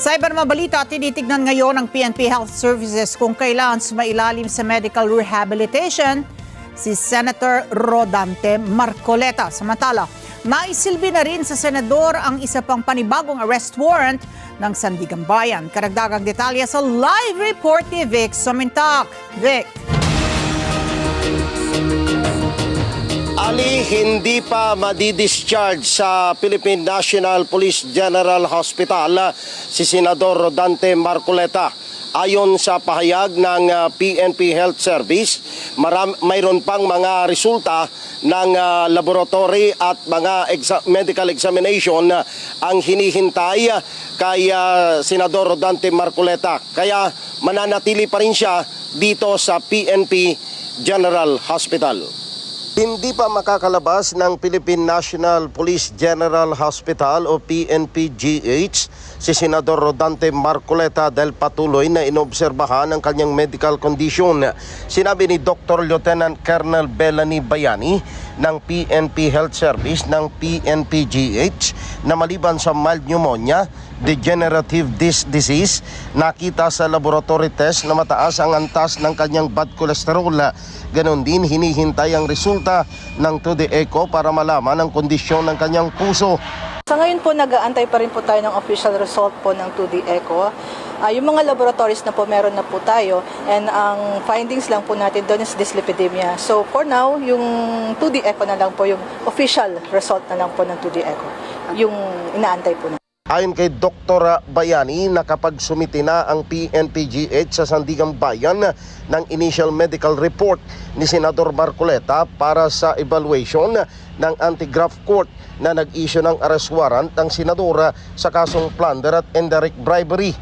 Sa iba namang balita, tinitignan ngayon ng PNP Health Services kung kailan mailalim sa medical rehabilitation si Senator Rodante Marcoleta. Samantala, naisilbi na rin sa senador ang isa pang panibagong arrest warrant ng Sandigan Bayan. Karagdagang detalye sa live report ni Vic Somintak. Vic. Ali, hindi pa madidischarge sa Philippine National Police General Hospital si Senador Rodante Marcoleta. Ayon sa pahayag ng PNP Health Service, mayroon pang mga resulta ng laboratory at mga medical examination ang hinihintay kay Senador Rodante Marcoleta. Kaya mananatili pa rin siya dito sa PNP General Hospital. Hindi pa makakalabas ng Philippine National Police General Hospital o PNP-GH si Senador Rodante Marcoleta dahil patuloy na inobserbahan ang kanyang medical condition. Sinabi ni Dr. Lieutenant Colonel Bellany Bayani ng PNP Health Service ng PNP-GH na maliban sa mild pneumonia, degenerative disc disease, nakita sa laboratory test na mataas ang antas ng kanyang bad cholesterol. Ganon din hinihintay ang resulta ng 2D echo para malaman ang kondisyon ng kanyang puso. Sa ngayon po, nag-aantay pa rin po tayo ng official result po ng 2D echo. Yung mga laboratories na po, meron na po tayo, and ang findings lang po natin doon is dyslipidemia. So for now, yung 2D echo na lang po, yung official result na lang po ng 2D echo, yung inaantay po natin. Ayon kay Dr. Bayani, nakapagsumiti na ang PNP-GH sa Sandigan Bayan ng initial medical report ni Senador Marcoleta para sa evaluation ng anti-graft court na nag-issue ng arrest warrant ng senador sa kasong plunder at indirect bribery.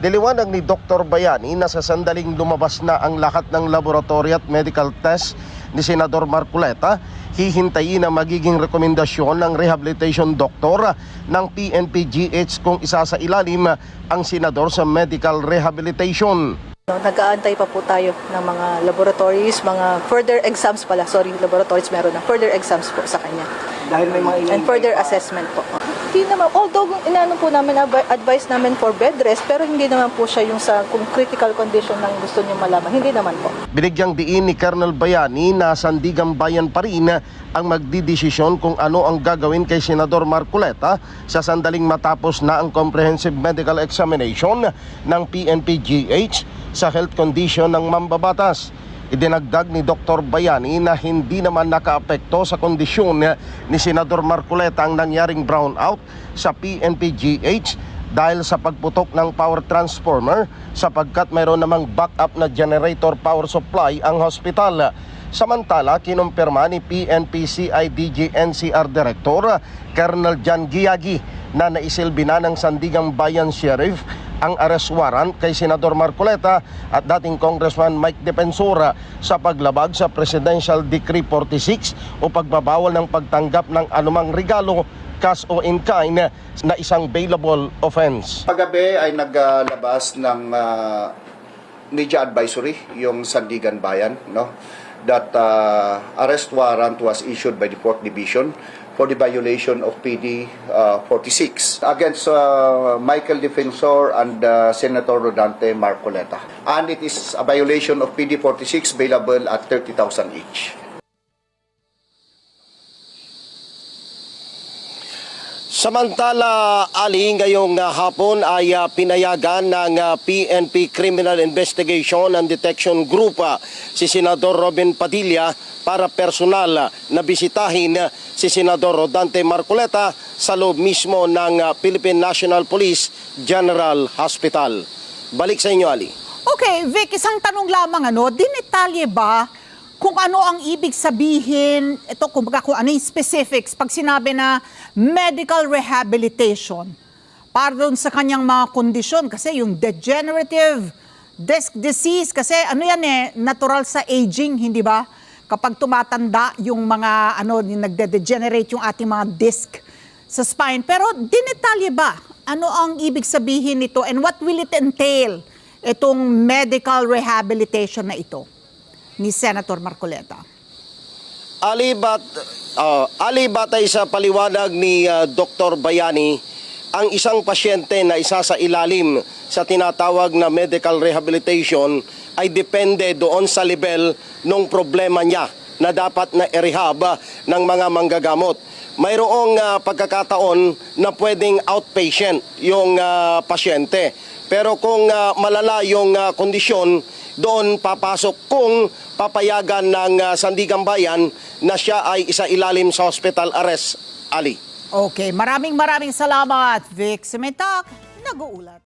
Diliwanag ni Dr. Bayani na sa sandaling lumabas na ang lahat ng laboratory at medical test ni Senador Marcoleta, hihintayin na magiging rekomendasyon ng rehabilitation doctor ng PNP-GH kung isa sa ilalim ang senador sa medical rehabilitation. Nag-aantay pa po tayo ng mga laboratories, mga further exams pala. Sorry, laboratories meron na. Further exams po sa kanya. Dahil may mga and further assessment po. Hindi naman, although inaano po namin, advice namin for bed rest, pero hindi naman po siya yung sa kung critical condition ng gusto niyo malaman. Hindi naman po. Binigyang diin ni Colonel Bayani na Sandigan Bayan pa rin ang magdidesisyon kung ano ang gagawin kay Senador Marcoleta sa sandaling matapos na ang comprehensive medical examination ng PNP-GH sa health condition ng mambabatas. Idinagdag ni Dr. Bayani na hindi naman nakaapekto sa kondisyon ni Senador Marcoleta ang nangyaring brownout sa PNP-GH dahil sa pagputok ng power transformer sapagkat mayroon namang backup na generator power supply ang hospital. Samantala, kinumpirma ni PNP-CIDG NCR Director Colonel John Giagi na naisilbi na ng Sandigan Bayan Sheriff ang arrest warrant kay Senador Marcoleta at dating Congressman Mike Defensora sa paglabag sa Presidential Decree 46 o pagbabawal ng pagtanggap ng anumang regalo, cash o in kind na isang bailable offense. Kagabi ay naglabas ng media advisory yung Sandigan Bayan, no? That arrest warrant was issued by the 4th Division for the violation of PD 46 against Michael Defensor and Senator Rodante Marcoleta. And it is a violation of PD 46 bailable at 30,000 each. Samantala, Ali, ngayong hapon ay pinayagan ng PNP Criminal Investigation and Detection Group si Senador Robin Padilla para personal na bisitahin si Senador Rodante Marcoleta sa loob mismo ng Philippine National Police General Hospital. Balik sa inyo, Ali. Okay, Vic, isang tanong lamang, dinetalye ba kung ano ang ibig sabihin, ito kumbaga kung ano yung specifics, pag sinabi na medical rehabilitation, para doon sa kanyang mga kondisyon, kasi yung degenerative disc disease, kasi natural sa aging, hindi ba? Kapag tumatanda yung mga, yung nagde-degenerate yung ating mga disc sa spine. Pero dinetalye ba? Ano ang ibig sabihin nito and what will it entail, itong medical rehabilitation na ito ni Senator Marcoleta? Ali, batay sa paliwanag ni Dr. Bayani, ang isang pasyente na isa sa ilalim sa tinatawag na medical rehabilitation ay depende doon sa level ng problema niya na dapat na i-rehab ng mga manggagamot. Mayroong pagkakataon na pwedeng outpatient yung pasyente. Pero kung malala yung kondisyon, doon papasok kung papayagan ng Sandigan Bayan na siya ay isa ilalim sa hospital arrest, Ali. Okay, maraming salamat, Vic Sementak, nag-uulat.